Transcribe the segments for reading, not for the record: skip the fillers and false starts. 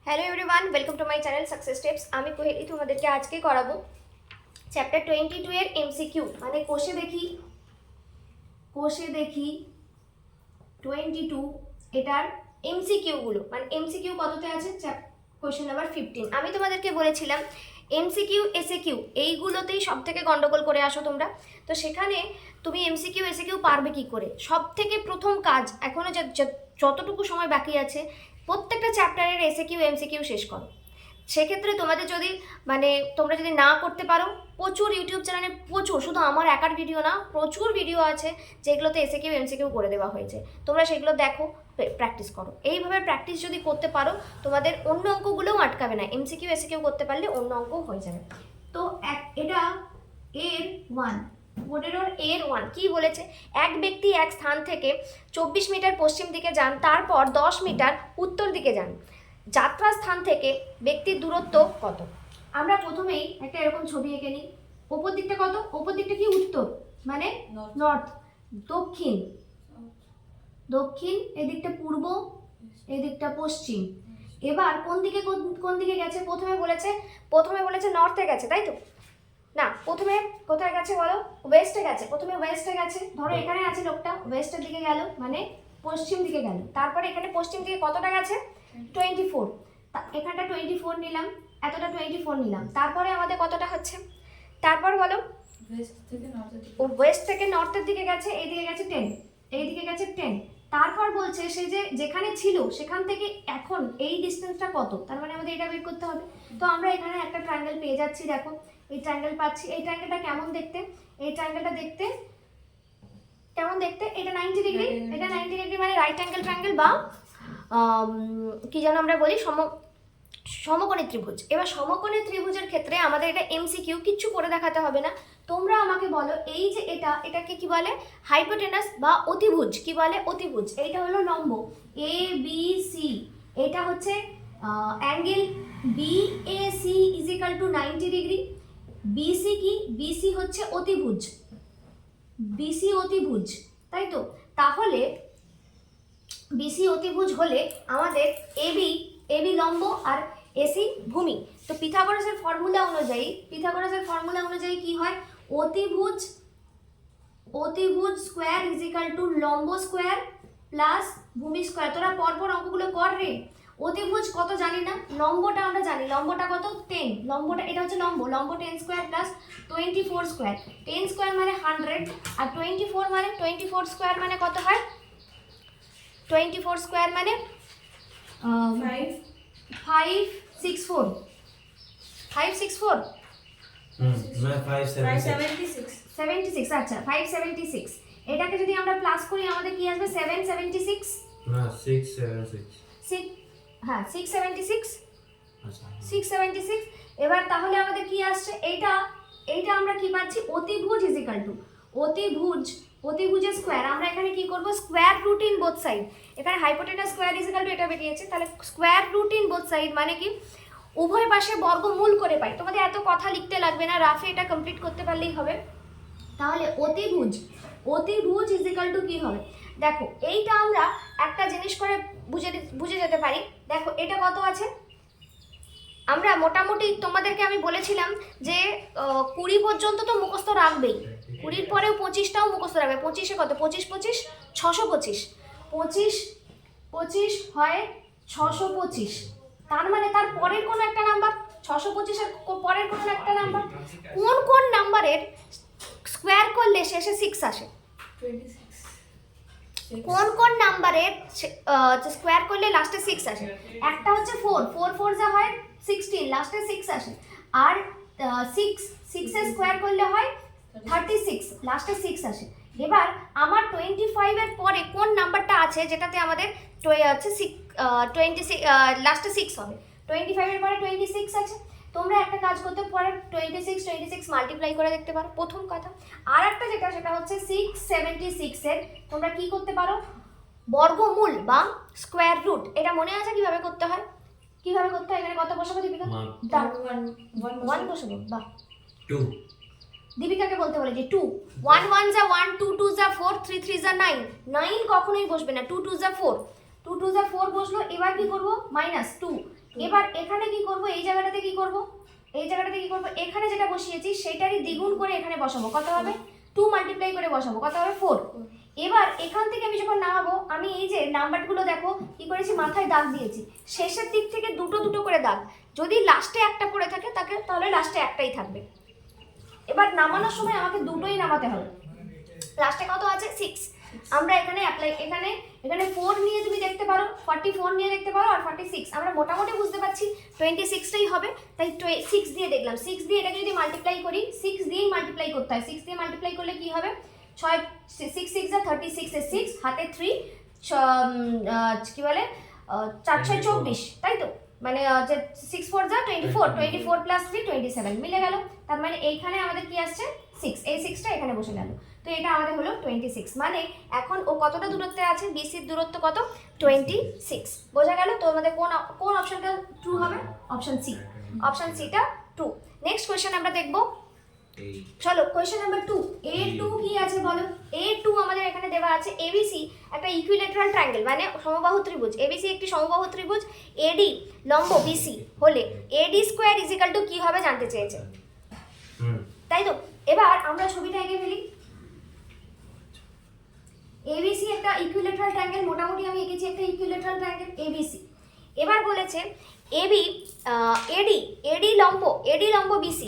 Hello everyone, welcome to my channel success tips. আমি কোহেলি তোমাদেরকে আজকে করাবো চ্যাপ্টার 22 এর এমসিকিউ, মানে কোষে দেখি 22 এটার এমসিকিউগুলো, মানে এমসিকিউ কততে আছে, কোয়েশ্চেন নাম্বার 15। আমি তোমাদেরকে বলেছিলাম এমসিকিউ এসএকিউ এইগুলোতেই সব থেকে গন্ডগোল করে আসো তোমরা। তো সেখানে তুমি এমসিকিউ এসএকিউ পারবে কি করে? সব থেকে প্রথম কাজ, এখনো যতটুকু সময় বাকি আছে, প্রত্যেকটা চ্যাপ্টারের এসএকিউ এমসিকিউ শেষ করো। সেক্ষেত্রে তোমাদের যদি তোমরা যদি না করতে পারো, প্রচুর ইউটিউব চ্যানেলে প্রচুর, শুধু আমার একার ভিডিও না, প্রচুর ভিডিও আছে যেগুলোতে এসএকিউ এমসিকিউ করে দেওয়া হয়েছে। তোমরা সেগুলো দেখো, প্র্যাকটিস করো। এইভাবে প্র্যাকটিস যদি করতে পারো, তোমাদের অন্য অঙ্কগুলোও আটকাবে না। এমসিকিউ এসএকিউ করতে পারলে অন্য অঙ্ক হয়ে যাবে। তো এটা এর 1, বোর্ডের এর 1 কি বলেছে? এক ব্যক্তি এক স্থান থেকে 24 মিটার পশ্চিম দিকে যান, তারপর 10 মিটার উত্তর দিকে যান। যাত্রা স্থান থেকে ব্যক্তির দূরত্ব কত? আমরা প্রথমেই একটা এরকম ছবি এঁকে নিই। ওপর দিকটা কত? ওপর দিকটা কি? উত্তর, মানে নর্থ। দক্ষিণ, এদিকটা পূর্ব, এদিকটা পশ্চিম। এবার কোন দিকে গেছে? প্রথমে বলেছে নর্থে গেছে, তাই তো? না, প্রথমে কোথায় গেছে বলো? ওয়েস্টে গেছে। প্রথমে ওয়েস্টে গেছে, ধরো এখানে আছে লোকটা, ওয়েস্টের দিকে গেল, মানে পশ্চিম দিকে গেল। তারপরে এখানে পশ্চিম দিকে কতটা গেছে? 24। এখানটা 24 নিলাম, এতটা 24 নিলাম। তারপরে আমাদের কতটা হচ্ছে? তারপর বলো। ওয়েস্ট থেকে নর্থের দিকে গেছে, এইদিকে গেছে 10, এইদিকে গেছে 10। তারপর বলছে সে যেখানে ছিল সেখান থেকে এখন এই ডিস্টেন্সটা কত, তার মানে আমাদের এটা বের করতে হবে। তো আমরা এখানে একটা ট্রায়াঙ্গেল পেয়ে যাচ্ছি, দেখো এই ট্রায়াঙ্গেল পাচ্ছি। এই ট্রায়াঙ্গেলটা কেমন দেখতে? এই ট্রায়াঙ্গেলটা দেখতে কেমন দেখতে? এটা 90 ডিগ্রি, এটা 90 ডিগ্রি, মানে রাইট অ্যাঙ্গেল ট্রায়াঙ্গেল, বা কি যেন আমরা বলি, সমকোণী ত্রিভুজ। এবার সমকোণী ত্রিভুজের ক্ষেত্রে আমাদের এটা এমসিকিউ, কিচ্ছু করে দেখাতে হবে না। তোমরা আমাকে বলো, এই যে এটাকে কি বলে? হাইপোটেনাস বা অতিভুজ। কি বলে? অতিভুজ। এইটা হলো লম্ব এ বি সি, এটা হচ্ছে angle B A C is equal to 90 degree. BC কি? বিসি হচ্ছে অতিভুজ, বিসি অতিভুজ, তাই তো? তাহলে বিসি অতিভুজ হলে আমাদের এবি লম্ব আর এসি ভূমি। তো পিথাগোরাসের ফর্মুলা অনুযায়ী কি হয়? অতিভুজ স্কোয়ার ইজ ইকাল টু লম্ব স্কোয়ার প্লাস ভূমি স্কোয়ার। তোরা পরপর অঙ্কগুলো কর রে। অতিভুজ কত জানি না, লম্বটা আমরা জানি। লম্বটা কত? 10। লম্বটা, এটা হচ্ছে লম্ব 10 স্কোয়ার প্লাস 24 স্কোয়ার। 10 স্কোয়ার মানে 100, আর 24 স্কোয়ার মানে কত হয়? 24 স্কোয়ার মানে 564। 564 76, আচ্ছা 576। এটাকে যদি আমরা প্লাস করি আমাদের কি আসবে? 776 না 676 হ্যাঁ 676, আচ্ছা 676। এবার তাহলে আমাদের কি আসছে? এইটা আমরা কি পাচ্ছি? অতিভুজ ইজ ইকাল টু অতিভুজের স্কোয়ার। আমরা এখানে কি করব? Square root in both side. এখানে hypotenuse square is equal to এটা বেরিয়েছে, তাহলে square root in both side মানে কি? উভয় পাশে বর্গমূল করে পাই। তোমাদের এত কথা লিখতে লাগবে না, রাফে এটা কমপ্লিট করতে পারলেই হবে। তাহলে অতিভুজ ইজ ইকাল টু কি হবে? দেখো এইটা আমরা একটা জিনিস করে বুঝে যেতে পারি। দেখো এটা কত আছে? আমরা মোটামুটি তোমাদেরকে আমি বলেছিলাম যে 20 পর্যন্ত তো মুখস্থ রাখবেই, 20-র পরেও 25টাও মুখস্থ রাখবে। 25-এ কত? 25 625, 25 হয় 625। তার মানে তার পরের কোনো একটা নাম্বার, 625-এর পরের কোনো একটা নাম্বার। কোন নাম্বারের স্কোয়ার করলে শেষে 6 আসে? কোন নাম্বারের স্কোয়ার করলে লাস্টে 6 আসে? একটা হচ্ছে 4 যা হয় 16, লাস্টে 6 আসে। আর 6 এর স্কোয়ার করলে হয় 36, লাস্টে 6 আসে। এবার আমার 25 এর পরে কোন নাম্বারটা আছে যেটাতে আমাদের হচ্ছে 26 লাস্টে 6 হবে? 25 এর পরে 26 আছে। তোমরা একটা কাজ করতে পারো, 26 মাল্টিপ্লাই করে দেখতে পারো, প্রথম কথা। আর একটা সেটা হচ্ছে 676 এর তোমরা কি করতে পারো? বর্গমূল বা স্কোয়ার রুট। এটা মনে আছে কিভাবে করতে হয়? এখানে কত বসাবো দীপিকা? 1 বসাবো। বাহ, 2 দীপিকাকে বলতে বলে যে 2, 1 1 যা 1, 2 2 যা 4, 3 3 যা 9। 9 কখনোই বসবে না, 2 2 যা 4, 2 2 যা 4 বসলো। এবার কি করবো? -2। এবার এখানে কি করব, এই জায়গাটাতে কি করব, এই জায়গাটাতে কি করব, এখানে যেটা বসিয়েছি সেটারই দ্বিগুণ করে এখানে বসাবো। কত হবে? 2 মাল্টিপ্লাই করে বসাবো। কত হবে? 4। এবার এখান থেকে আমি যখন নামাবো, আমি এই যে নাম্বারগুলো দেখো কি করেছি, মাথায় দাগ দিয়েছি। শেষের দিক থেকে দুটো দুটো করে দাগ। যদি লাস্টে একটা পড়ে থাকে তাহলে লাস্টে একটাই থাকবে। এবার নামানোর সময় আমাকে দুটোই নামাতে হবে। লাস্টে কত আছে? 6। আমরা এখানে এখানে 4 নিয়ে তুমি দেখতে পারো, 44 নিয়ে দেখতে পারো, আর 46। আমরা মোটামুটি বুঝতে পারছি 26টাই হবে, তাই 6 দিয়ে দেখলাম। 6 দিয়ে এটাকে যদি মাল্টিপ্লাই করি, 6 দিয়েই মাল্টিপ্লাই করতে হয়। 6 দিয়ে মাল্টিপ্লাই করলে কি হবে? 6 6 যা 36 এর 6 হাতে 3 কি বলে 4 6 24, তাই তো? মানে 6 4 যা 24, 24 প্লাস 3 27 মিলে গেল। তার মানে এইখানে আমাদের কি আসছে? 6। এই 6টা এখানে বসে গেল। তো এটা আমাদের হলো 26। মানে এখন ও কতটা দূরত্বে আছে? বিসির দূরত্ব কত? 26। বোঝা গেল? তো আমাদের কোন অপশনটা ট্রু হবে? Option C. অপশন সিটা ট্রু। নেক্সট কোশ্চেন আমরা দেখব। চলো কোশ্চেন নাম্বার 2। A2 কি আছে বলো? A2 আমাদের এখানে দেওয়া আছে ABC একটা ইকুইলেটারাল ট্রায়াঙ্গেল, মানে সমবাহু ত্রিভুজ। ABC একটি সমবাহু ত্রিভুজ, AD লম্ব BC হলে AD স্কয়ার ইকুয়াল টু কি হবে জানতে চেয়েছে, তাই তো? এবার আমরা ছবিটা এঁকে ফেলি। ABC একটা ইকুইলেটারাল ট্রায়াঙ্গেল, মোটামুটি আমি এঁকেছি একটা ইকুইলেটারাল ট্রায়াঙ্গেল ABC। এবার বলেছে AD লম্ব BC,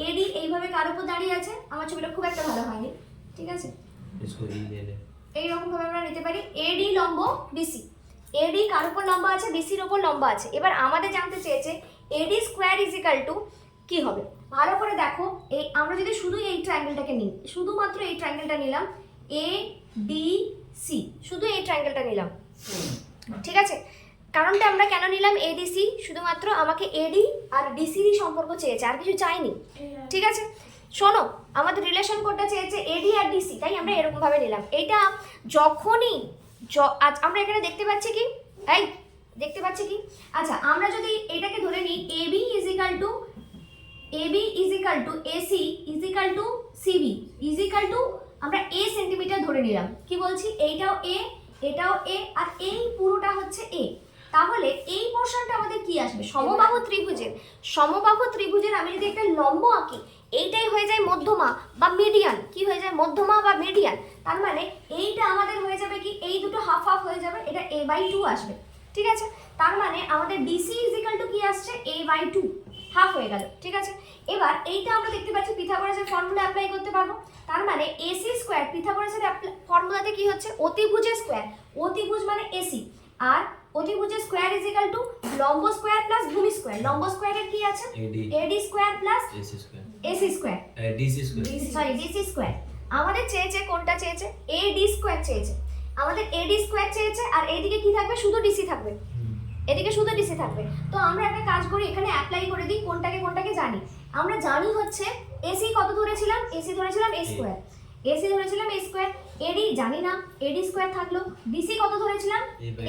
AD এইভাবে কার উপর দাঁড়িয়ে আছে? আমার ছবিটা খুব একটা ভালো হয়নি, ঠিক আছে? এইরকম ভাবে আমরা নিতে পারি AD লম্ব BC। AD কার উপর লম্বা আছে? BCর উপর লম্বা আছে। এবার আমাদের জানতে চেয়েছে AD স্কয়ার ইকুয়াল টু কি হবে। ভালো করে দেখো, এই আমরা যদি শুধু এই ট্রায়াঙ্গেলটাকে নিই, শুধুমাত্র এই ট্রায়াঙ্গেলটা নিলাম ADC, শুধু এই ট্রায়াঙ্গেলটা নিলাম, ঠিক আছে? কারণটা আমরা কেন নিলাম ADC? শুধুমাত্র আমাকে AD আর DCরই সম্পর্ক চেয়েছে, আর কিছু চাইনি, ঠিক আছে? শোনো, আমাদের রিলেশন কোডটা চেয়েছে AD আর DC, তাই আমরা এরকম ভাবে নিলাম। এটা যখনই আমরা এখানে দেখতে পাচ্ছি কি, এই দেখতে পাচ্ছি কি? আচ্ছা, আমরা যদি এটাকে ধরে নিই AB is equal two AC is equal two CB is equal two, আমরা A সেন্টিমিটার ধরে নিলাম। কি বলছি? এইটাও A, এটাও A, আর এই পুরোটা হচ্ছে A। তাহলে এই পোর্শনটা আমাদের কি আসবে? সমবাহু ত্রিভুজের আমি যদি একটা লম্ব আঁকি, এইটাই হয়ে যায় মধ্যমা বা মিডিয়ান। কি হয়ে যায়? মধ্যমা বা মিডিয়ান। তার মানে এইটা আমাদের হয়ে যাবে কি, এই দুটো হাফ হাফ হয়ে যাবে, এটা A/2 আসবে, ঠিক আছে? তার মানে আমাদের DC ইজ ইকুয়াল টু কি আসছে? A/2, হাফ হয়ে গেল, ঠিক আছে? এবার এইটা আমরা দেখতে পাচ্ছি পিথাগোরাসের ফর্মুলা অ্যাপ্লাই করতে পারবো। তার মানে AC স্কয়ার পিথাগোরাসের ফর্মুলাতে কি হচ্ছে? অতিভুজের স্কয়ার। অতিভুজ মানে AC, আর অতিভুজের স্কয়ার ইজ ইকুয়াল টু লম্ব স্কয়ার প্লাস ভূমি স্কয়ার। লম্ব স্কয়ারের কি আছে? AD square plus AC square, DC square. আমাদের চেয়েছে কোনটা চেয়েছে? AD স্কয়ার চেয়েছে। আমাদের AD স্কয়ার চেয়েছে, আর এইদিকে কি থাকবে? শুধু DC থাকবে, এদিকে শুধু DC থাকবে। তো আমরা একটা কাজ করি, এখানে অ্যাপ্লাই করে দিই। কোনটাকে জানি? আমরা জানি হচ্ছে AC কত ধরেছিলাম? AC ধরেছিলাম A স্কয়ার, AC ধরেছিলাম A স্কয়ার। AD জানি না, AD স্কয়ার থাকলো। DC কত ধরেছিলাম?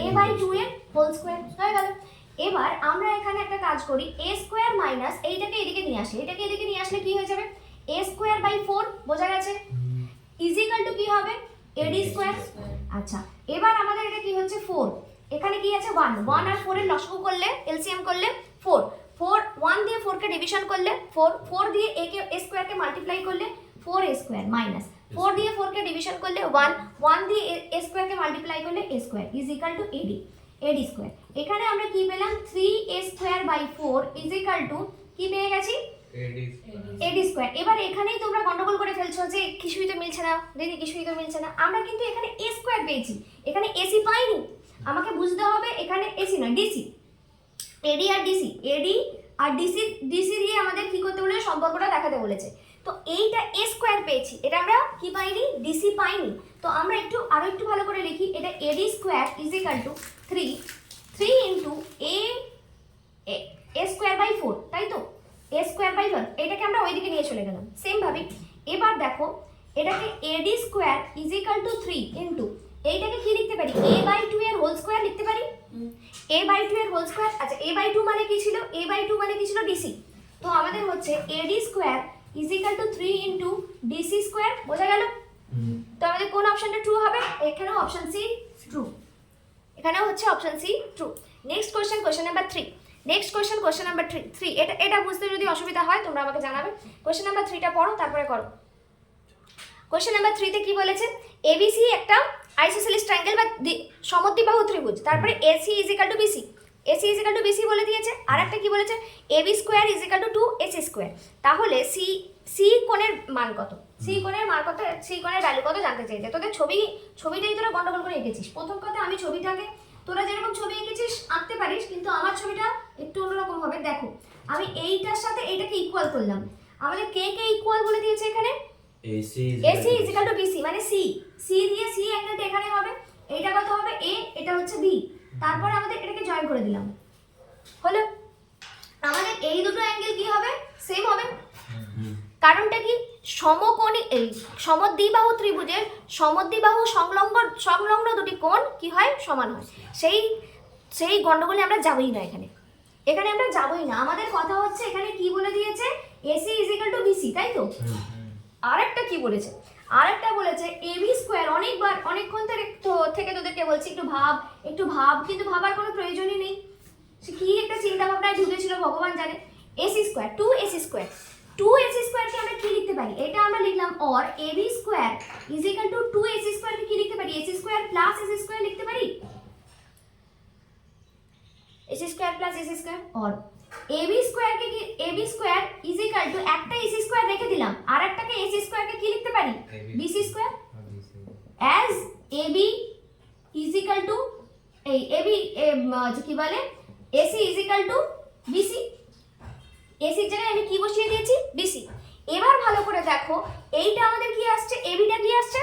A/2 এর হোল স্কয়ার, হয়ে গেল। এবার আমরা এখানে একটা কাজ করি, A স্কয়ার মাইনাস এইটাকে এদিকে নিয়ে আসি। এটাকে এদিকে নিয়ে আসলে কি হয়ে যাবে? A স্কয়ার বাই 4, বোঝা গেছে? ইজ ইকুয়াল টু কি হবে? AD square. আচ্ছা, এবার আমাদের এটা কি হচ্ছে? 4। এখানে কি আছে? 1 আর 4 এর লসাগু করলে, এলসিএম করলে 4 1 দিয়ে 4 কে ডিভিশন করলে 4 দিয়ে a স্কয়ারকে মাল্টিপ্লাই করলে 4a স্কয়ার মাইনাস 4 দিয়ে 4 কে ডিভিশন করলে 1 দিয়ে a স্কয়ারকে মাল্টিপ্লাই করলে a square is equal to AD square. এখানে আমরা কি পেলাম? 3a square by 4 is equal to কি পেয়ে গেছি? AD square. এবার এখানেই তোমরা গন্ডগোল করে ফেলছো যে কিছুই তো মিলছে না দিদি, কিছুই তো মিলছে না। আমরা কিন্তু এখানে a স্কয়ার পেয়েছি, এখানে AC পাইনি। আমাকে বুঝতে হবে এখানে AC না DC, AD আর DC দিয়ে আমাদের কি করতে বলেছে? সম্পর্কটা দেখাতে বলেছে। তো এইটা A স্কয়ার পেয়েছি, এটা আমরা কি পাইনি? DC পাইনি। তো আমরা আরো একটু ভালো করে লিখি, এটা AD square is equal to 3 into a square by 4, তাই তো? a স্কয়ার বাই 4, এটাকে আমরা ওইদিকে নিয়ে চলে গেলাম সেম ভাবে। এবার দেখো, এটাকে AD square is equal to 3 into এইটাকে কি লিখতে পারি? A/2 এর হোল স্কয়ার লিখতে পারি। A/2 এর হোল স্কয়ার। আচ্ছা, A/2 মানে কি ছিল? A/2 মানে কি ছিল? DC। তো আমাদের হচ্ছে AD square is equal to 3 into DC square, বোঝা গেল? তো আমাদের কোন অপশনটা ট্রু হবে? এখানেও অপশন সি ট্রু, এখানেও হচ্ছে option C true. Next question number 3। Next question number 3। এটা বুঝতে যদি অসুবিধা হয় তোমরা আমাকে জানাবে। কোয়েশ্চেন নাম্বার 3টা পড়ো তারপরে করো। কোয়েশ্চেন নাম্বার 3তে কি বলেছে, এবিসি একটা আইসোসেলিস ট্রায়াঙ্গেল বা সমদ্বিবাহু ত্রিভুজ, তারপরে AC is equal to BC, AC is equal to BC বলে দিয়েছে। আর একটা কি বলেছে, AB square is equal to 2ac square. তাহলে সি কোণের মান কত, সি কোণের মান কত, সি কোণের ভ্যালু কত জানতে চাইছে। তোদের ছবিটাই তোরা গন্ডগোল করে এঁকেছিস। প্রথম কথা, আমি ছবিটাকে তোরা যেরকম ছবি এঁকেছিস আঁকতে পারিস, কিন্তু আমার ছবিটা একটু অন্যরকম হবে। দেখো আমি এইটার সাথে এইটাকে ইকুয়াল করলাম, আমাদের কে ইকুয়াল বলে দিয়েছে এখানে, AC is equal to BC, মানে সি দিয়ে সি অ্যাঙ্গেলটা এখানে হবে, এইটা কত হবে এ, এটা হচ্ছে বি, তারপরে আমাদের এটাকে জয়েন করে দিলাম, হলো। আমাদের এই দুটো অ্যাঙ্গেল কি হবে, সেম হবে। কারণটা কি, সমকোণী এই সমদ্বিবাহু ত্রিভুজের সমদ্বিবাহু সংলগ্ন দুটি কোণ কি হয়, সমান হয়। সেই গন্ডগোলে আমরা যাবই না, এখানে আমরা যাবই না। আমাদের কথা হচ্ছে এখানে কি বলে দিয়েছে, AC is equal to BC, তাই তো। আরেকটা কি বলেছে, আরেকটা বলেছে এবি স্কোয়ার। অনেকক্ষণ থেকে তোদেরকে বলছি একটু ভাব, কিন্তু ভাবার কোনো প্রয়োজনই নেই। সে কি একটা চিন্তা ভাবনায় ঢুকেছিল ভগবান জানে। AC square, 2ac square, 2ac স্কোয়ারকে আমরা কি লিখতে পারি, এটা আমরা লিখলাম or A B square is equal to 2ac স্কোয়ারকে কি লিখতে পারি, A C square plus A C square লিখতে পারি, A C square plus A C square. Or A B স্কোয়ারকে কি, A B square is equal to একটা এসি স্কোয়ার রেখে দিলাম, আর একটাকে এসি স্কোয়ারকে কি লিখতে পারি, B C square. As A B is equal to এই এবি কি বলে, A C is equal to B C, এসির জায়গায় আমি কি বসিয়ে দিয়েছি, বিসি। এবার ভালো করে দেখো, এইটা আমাদের কি আসছে, এবিটা কি আসছে,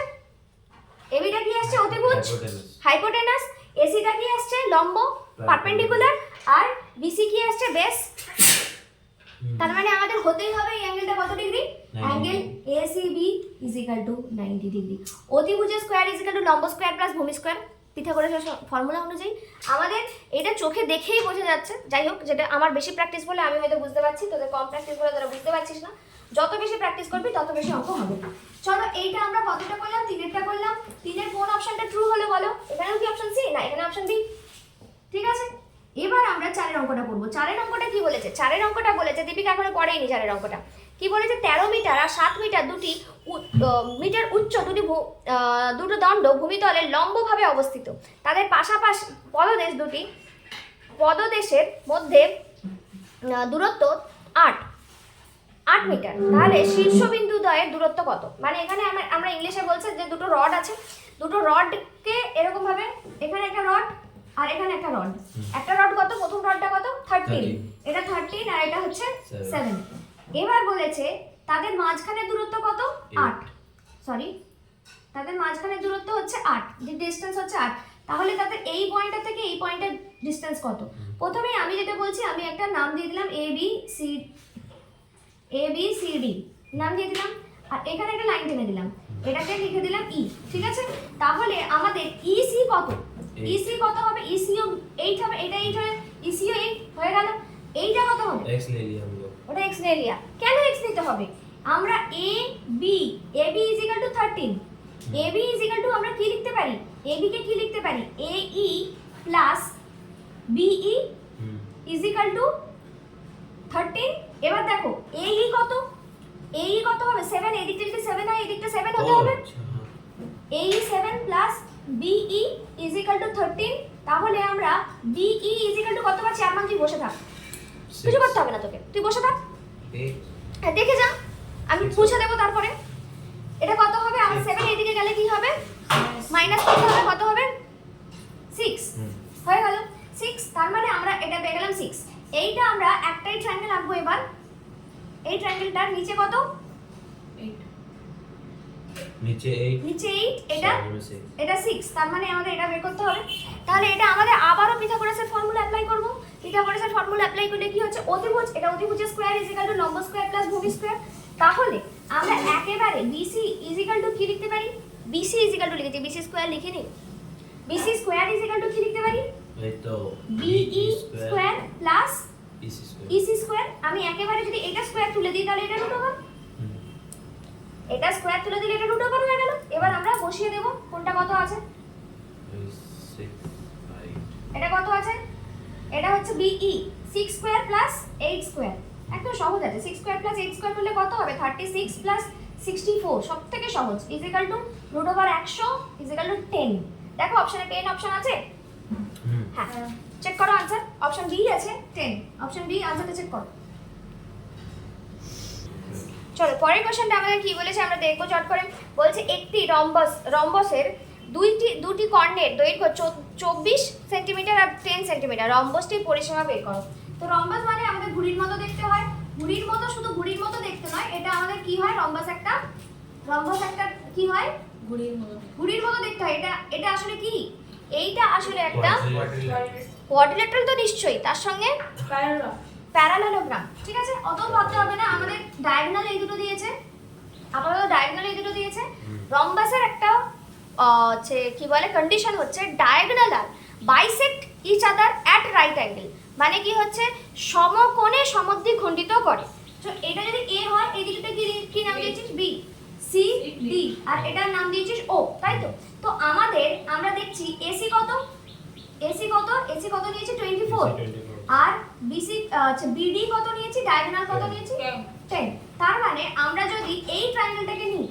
এবিটা কি আসছে, অতিভুজ হাইপোটেনাস, এসিটা কি আসছে, লম্ব পারপেন্ডিকুলার, আর বিসি কি আসছে, বেস। তার মানে আমাদের হতেই হবে এই অ্যাঙ্গেলটা কত degree, angle A C B is equal to 90 degree. অতিভুজের স্কোয়ার ইজ ইকুয়াল টু লম্ব স্কোয়ার প্লাস ভূমি স্কোয়ার, পিথাগোরাসের ফর্মুলা অনুযায়ী। আমাদের এটা চোখে দেখেই বোঝা যাচ্ছে। যাই হোক, যেটা আমার বেশি প্র্যাকটিস বলে আমি হয়তো বুঝতে পারছি, তোদের কম প্র্যাকটিস বলে তোরা বুঝতে পারছিস না। যত বেশি প্র্যাকটিস করবি তত বেশি অঙ্ক হবে। চলো, এইটা আমরা কতটা করলাম, 3টা করলাম। 3-এর কোন অপশনটা ট্রু হলো বলো, এখানেও কি অপশন সি, না এখানে অপশন বি, ঠিক আছে। এবার আমরা 4-এর অঙ্কটা করব। 4-এর অঙ্কটা কি বলেছে, 4-এর অঙ্কটা বলেছে, দীপিকা এখনো পড়েইনি 4-এর অঙ্কটা। কি বলেছে, 13 মিটার আর 7 মিটার দুটি মিটার উচ্চ দুটো দণ্ড ভূমিতলের লম্বভাবে অবস্থিত। তাদের পাশাপাশি পদদেশের মধ্যে দূরত্ব 8 মিটার। তাহলে শীর্ষবিন্দু দ্বয়ের দূরত্ব কত, মানে এখানে আমরা ইংলিশে বলছে যে দুটো রড আছে, দুটো রডকে এরকম ভাবে, এখানে একটা রড আর এখানে একটা রড, একটা রড কত, প্রথম রডটা কত, 13, এটা 13 আর এটা হচ্ছে 7। এবার বলেছে তাদের মাঝখানে দূরত্ব কত, 8, সরি তাদের মাঝখানে দূরত্ব হচ্ছে 8, যে ডিসটেন্স হচ্ছে 8। তাহলে তাদের এই পয়েন্টটা থেকে এই পয়েন্টের ডিসটেন্স কত। প্রথমে আমি যেটা বলছি, আমি একটা নাম দিয়ে দিলাম ABCD নাম দিয়ে দিলাম, আর এখানে একটা লাইন টেনে দিলাম, এটাকে লিখে দিলাম ই, ঠিক আছে। তাহলে আমাদের EC কত, EC কত হবে, ECও 8 হবে, এটা 8 হবে, ECও 8 হয়ে গেল। এইটা কত হবে, x ले लिया हम लोग, ওটা x নিয়ে লিয়া। কেন x নিতে হবে, আমরা AB is equal to 13, AB is equal two আমরা কি লিখতে পারি, AB কে কি লিখতে পারি, AE plus BE is equal to 13। এবার দেখো AE কত, AE কত হবে 7, এদিকটা যদি 7 হয় এদিকটা 7 হতে হবে। AE 7 plus BE is equal to 13। তাহলে আমরা BE ইজ ইকুয়াল টু কত পাচ্ছি, আর মান তুই বসে থাক, কিছু করতে হবে না তোকে, তুই বসে থাক, হ্যাঁ দেখে যা, আমি বুঝে দেবো তারপরে। এটা কত হবে, আমার 7 এইদিকে গেলে কি হবে, মাইনাস করতে হবে, কত হবে 6 হয়ে গেল 6। তার মানে আমরা এটা পেয়ে গেলাম 6। এইটা আমরা একটাই ট্রায়াঙ্গেল আঁকবো এবার। এই ট্রায়াঙ্গেলটার নিচে কত, 8, नीचे 8, নিচে 8, এটা 6, এটা 6। তার মানে আমাদের এটা বের করতে হবে। তাহলে এটা আমাদের আবারও পিথাগোরাসের ফর্মুলা অ্যাপ্লাই করব। পিথাগোরাসের ফর্মুলা অ্যাপ্লাই করলে কি হচ্ছে, অতিভুজ, এটা অতিভুজের স্কয়ার ইজ ইকুয়াল টু লম্ব স্কয়ার প্লাস ভূমি স্কয়ার। তাহলে আমরা একেবারে BC ইজ ইকুয়াল টু কি লিখতে পারি, BC ইজ ইকুয়াল টু লিখেছি, BC স্কয়ার লিখে নিই, BC square is equal to কি লিখতে পারি, এই তো BE square plus EC square, EC square. আমি একেবারে যদি এটা স্কয়ার তুলে দিই তাহলে এটা রুট ওভার, এটা স্কয়ার তুলে দিলে এটা রুট ওভার হয়ে গেল। এবার আমরা বসিয়ে দেব কোনটা কত আছে, 6, 8, এটা কত আছে এটা হচ্ছে বিই 6 স্কোয়ার প্লাস 8 স্কোয়ার, একদম সহজ আছে। 6 স্কোয়ার প্লাস 8 স্কোয়ার করলে কত হবে? 36 প্লাস 64, সব থেকে সহজ, is equal to root over 100 is equal to 10। দেখো অপশনে 10 অপশন আছে, হ্যাঁ চেক করো আনসার। অপশন বি আছে 10, অপশন বি আনসারটা চেক করো। চলো পরের কোশ্চেনটা আমাদের কি বলেছে আমরা দেখবো চট করে। বলছে একটি রম্বসের দুটি কর্ণের দৈর্ঘ্য 24 সেন্টিমিটার আর 10 সেন্টিমিটার, রম্বসটির পরিসীমা বের করো। তো রম্বস মানে আমাদের ঘুড়ির মতো দেখতে হয়, ঘুড়ির মতো, শুধু ঘুড়ির মতো দেখতে নয়, এটা আমাদের কি হয়, রম্বস একটা কি হয়, ঘুড়ির মতো দেখতে হয়। এটা আসলে কি, এইটা আসলে একটা কোয়াড্রিল্যাটারাল তো নিশ্চয়ই, তার সঙ্গে প্যারালেলোগ্রাম, ঠিক আছে? অত ভাবতে হবে না, আমাদের ডায়াগোনাল এই দুটো দিয়েছে, আপাতত ডায়াগোনাল এই দুটো দিয়েছে। রম্বাসের একটা হচ্ছে কি বলে কন্ডিশন হচ্ছে ডায়াগোনাল আর bisect each other at right angle, মানে কি হচ্ছে সমকোণে সমদ্বিখণ্ডিত করে। তো এটা যদি এ হয়, এই দিকটা কি নাম দিয়েছিস? বি, সি, ডি, আর এটার নাম দিয়েছিস ও, তাই তো? তো আমরা দেখছি এসি কত নিয়েছি 24, আর বিসি আচ্ছা বিডি কত নিয়েছি, ডায়াগোনাল কত নিয়েছি 10। তার মানে আমরা যদি এই ট্রায়াঙ্গেলটাকে নিই,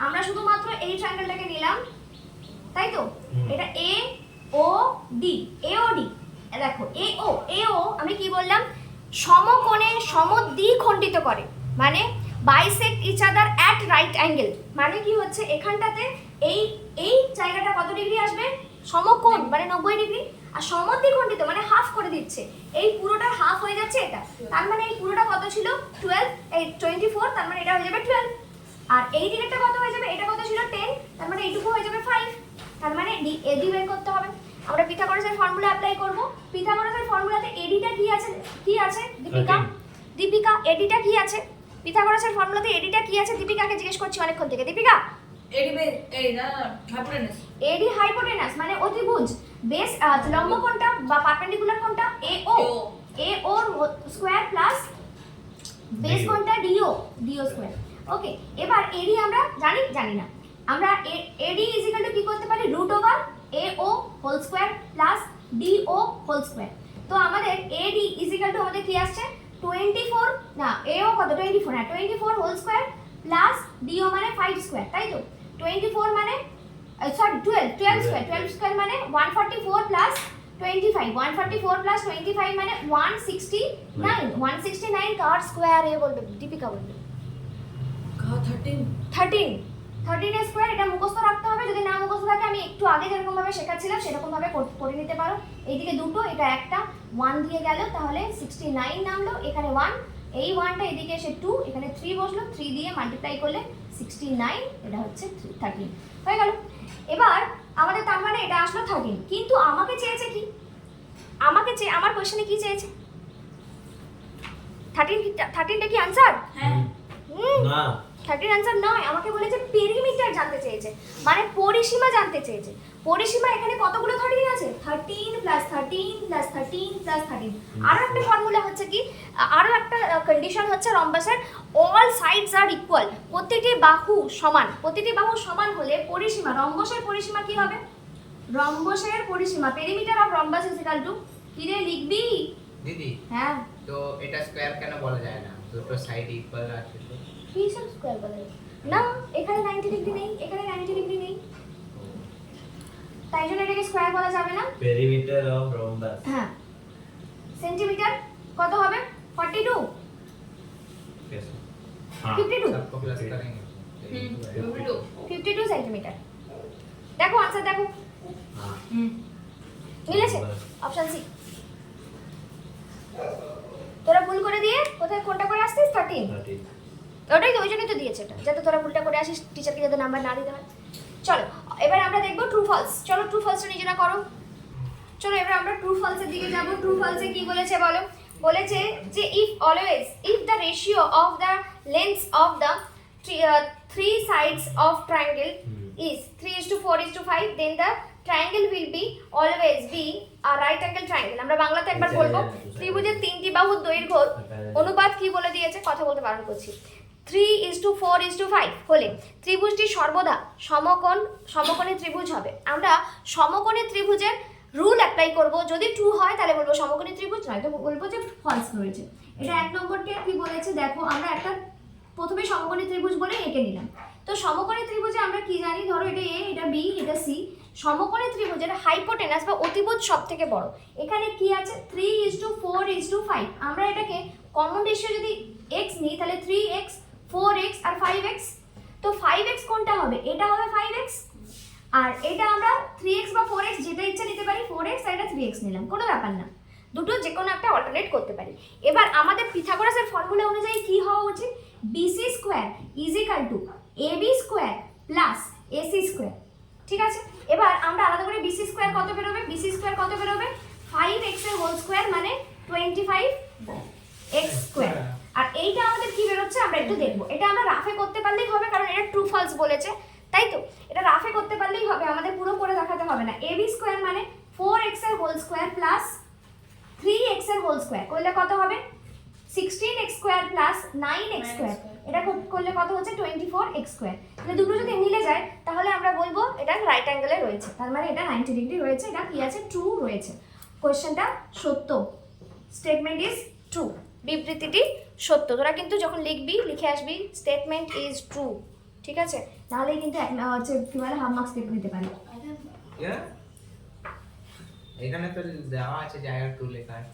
আমরা শুধুমাত্র এই ট্রায়াঙ্গেলটাকে নিলাম, তাই তো? এটা এ ও ডি, দেখো এ ও আমি কি বললাম, সমকোণে সমদ্বিখণ্ডিত করে, মানে bisect each other at right angle, মানে কি হচ্ছে এখানটাতে এই জায়গাটা কত ডিগ্রি আসবে, সমকোণ মানে 90 ডিগ্রি, আর সমদ্বিখণ্ডিত মানে হাফ করে দিচ্ছে, এই পুরোটা হাফ হয়ে যাচ্ছে এটা, তার মানে এই পুরোটা কত ছিল 12, এই 24, তার মানে এটা হয়ে যাবে 12, আর এই দিকটা কত হয়ে যাবে, এটা কত ছিল 10, তার মানে এইটুকু হয়ে যাবে 5, তার মানে এডি বের করতে হবে। আমরা পিথাগোরাসের ফর্মুলা অ্যাপ্লাই করব। পিথাগোরাসের ফর্মুলাতে এডিটা কি আছে দীপিকা এডিটা কি আছে? পিথাগোরাসের ফর্মুলাতে এডিটা কি আছে? দীপিকাকে জিজ্ঞেস করছি অনেকক্ষণ থেকে। দীপিকা, এডি হাইপোটেনাস মানে অতিভুজ, বেস লম্ব কোণটা বা পারপেন্ডিকুলার কোণটা এ ও স্কয়ার প্লাস বেস কোণটা ডিও স্কয়ার। ওকে, এবার এডি আমরা জানি না, আমরা এডি ইজিক্যাল টু কি করতে পারি, root over a O whole square plus D O whole square. তো আমাদের এডি ইজিক্যাল টু আমাদের কি আসছে 24, না এ ও কত 24, হ্যাঁ 24 হোল স্কয়ার প্লাস ডি ও মানে 5 স্কয়ার, তাই তো? 24 মানে সরি 12 স্কয়ার মানে 144 প্লাস 25, 144 প্লাস 25 মানে 169 কার স্কয়ার এ বলবে, দীপিকা বলবে 13 এর স্কয়ার। এটা মুখস্থ রাখতে হবে, যদি না মুখস্থ থাকে আমি একটু আগে যেরকম ভাবে শেখাচ্ছিলাম সেরকম ভাবে করে নিতে পারো। এইদিকে দুটো, এটা একটা 1 দিয়ে গেল, তাহলে 69 নামলো, এখানে 1, এই 1টা এদিকে এসে 2, এখানে 3 বসলো, 3 দিয়ে মাল্টিপ্লাই করলে 69, এটা হচ্ছে 13 হয়ে গেল। এবার আমাদের তার মানে এটা আসলো 13, কিন্তু আমাকে চেয়েছে কি, আমার কোশ্চেনে কি চেয়েছে 13টা কি আনসার? হ্যাঁ না 13 আনসার নয়, আমাকে বলেছে পেরিমিটার জানতে চেয়েছে, মানে পরিসীমা জানতে চেয়েছে। পরিসীমা এখানে কতগুলো 13 আছে, 13 প্লাস 13 প্লাস 13 প্লাস 13। আরো একটা ফর্মুলা হচ্ছে কি, আরো একটা কন্ডিশন হচ্ছে রম্বাসের অল সাইডস আর ইকুয়াল, প্রতিটি বাহু সমান হলে পরিসীমা, রম্বসের পরিসীমা কি হবে, রম্বসের পরিসীমা perimeter of rhombus is equal to, কি রে লিখবি দিদি, হ্যাঁ তো এটা স্কয়ার কেন বলা যায় না, দুটো সাইড ইকুয়াল আছে তো? কি সব স্কয়ার বলে না, এখানে 90 ডিগ্রি নেই, এখানে 90 ডিগ্রি নেই, তাই জন্য এটাকে স্কয়ার বলা যাবে না। পেরিমিটার অফ রম্বাস, হ্যাঁ সেন্টিমিটার কত হবে 42, कैसे 52, सबको प्लस करेंगे 52 সেন্টিমিটার। দেখো आंसर দেখো, हाँ মিলেছে অপশন সি। তোরা ভুল করে দিয়ে কোথায় কোনটা করে আসছিস 13, 13 ওটাই তো, ওই জন্যই তো দিয়েছে এটা, যাতে তোরা ভুলটা করে আসিস, টিচারকে যাতে নাম্বার না দিতে হয়। চলো এবার আমরা দেখবো ট্রু ফলস। চলো ট্রু ফলসটা নিজেরা করো। চলো এবার আমরা ট্রু ফলসের দিকে যাব। ট্রু ফলসে কি বলেছে বলো, বলেছে যে if the ratio of the lengths of the three sides of triangle is 3:4:5, then the triangle will be always be a right angle triangle। আমরা বাংলাতে একবার বলবো, ত্রিভুজের তিনটি বাহুর দৈর্ঘ্য অনুপাত কি বলে দিয়েছে, কথা বলতে বারণ করছি, 3:4:5 হলে ত্রিভুজটি সর্বদা সমকোণী ত্রিভুজ হবে। আমরা সমকোণী ত্রিভুজের রুল অ্যাপ্লাই করব, যদি ট্রু হয় তাহলে বলবো সমকোণী ত্রিভুজ, নয় তো বলবো যে ফলস রয়েছে। এটা 1 নম্বরটা কি বলেছে দেখো, আমরা একটা প্রথমে সমকোণী ত্রিভুজ বলে এঁকে নিলাম। তো সমকোণী ত্রিভুজে আমরা কি জানি, ধরো এটা এ, এটা বি, এটা সি। সমকোণী ত্রিভুজের হাইপোটেনাস বা অতিভুজ সব থেকে বড়। এখানে কি আছে 3:4:5। আমরা এটাকে কমন রেশিও যদি x নিই তাহলে 3x 4x আর 5x। তো 5x কোনটা হবে, এটা হবে 5x, আর এটা আমরা 3x বা 4x যেটা ইচ্ছা নিতে পারি, 4x আর এটা 3x নিলাম, কোনো ব্যাপার না, দুটো যে কোনো একটা অল্টারনেট করতে পারি। এবার আমাদের পিথাগোরাসের ফর্মুলা অনুযায়ী কি হওয়া উচিত, BC square is equal to AB square plus AC square. ঠিক আছে, এবার আমরা আলাদা করে BC স্কোয়ার কত বেরোবে, BC স্কোয়ার কত বেরোবে, 5x এর হোল স্কোয়ার মানে 25x স্কোয়ার। আর এইটা আমাদের কি বেরোচ্ছে আমরা একটু দেখবো। এটা আমরা রাফে করতে পারলেই হবে, কারণ এটা ট্রু ফলস বলেছে, তাই তো এটা রাফে করতে পারলেই হবে, আমাদের পুরো করে দেখাতে হবে না। AB স্কোয়ার মানে 4x এর হোল স্কোয়ার প্লাস 3x এর হোল স্কোয়ার করলে কত হবে, 16x square plus 9x square. এটা করলে কত হচ্ছে 24x স্কোয়ার। তাহলে দুটো যদি মিলে যায় তাহলে আমরা বলবো এটা রাইট অ্যাঙ্গেলে রয়েছে, তার মানে এটা 90 ডিগ্রি রয়েছে, এটা কি আছে ট্রু রয়েছে। কোশ্চেনটা সত্য, স্টেটমেন্ট ইজ ট্রু, বিবৃতিটি সত্য। তোরা কিন্তু যখন লিখবি লিখে আসবি স্টেটমেন্ট ইজ ট্রু, ঠিক আছে, তাহলেই কিন্তু হচ্ছে কি বলে হাফ মার্কস দিতে পারি। এখানে তো দেওয়া আছে জায়গা 2 লেখা আছে।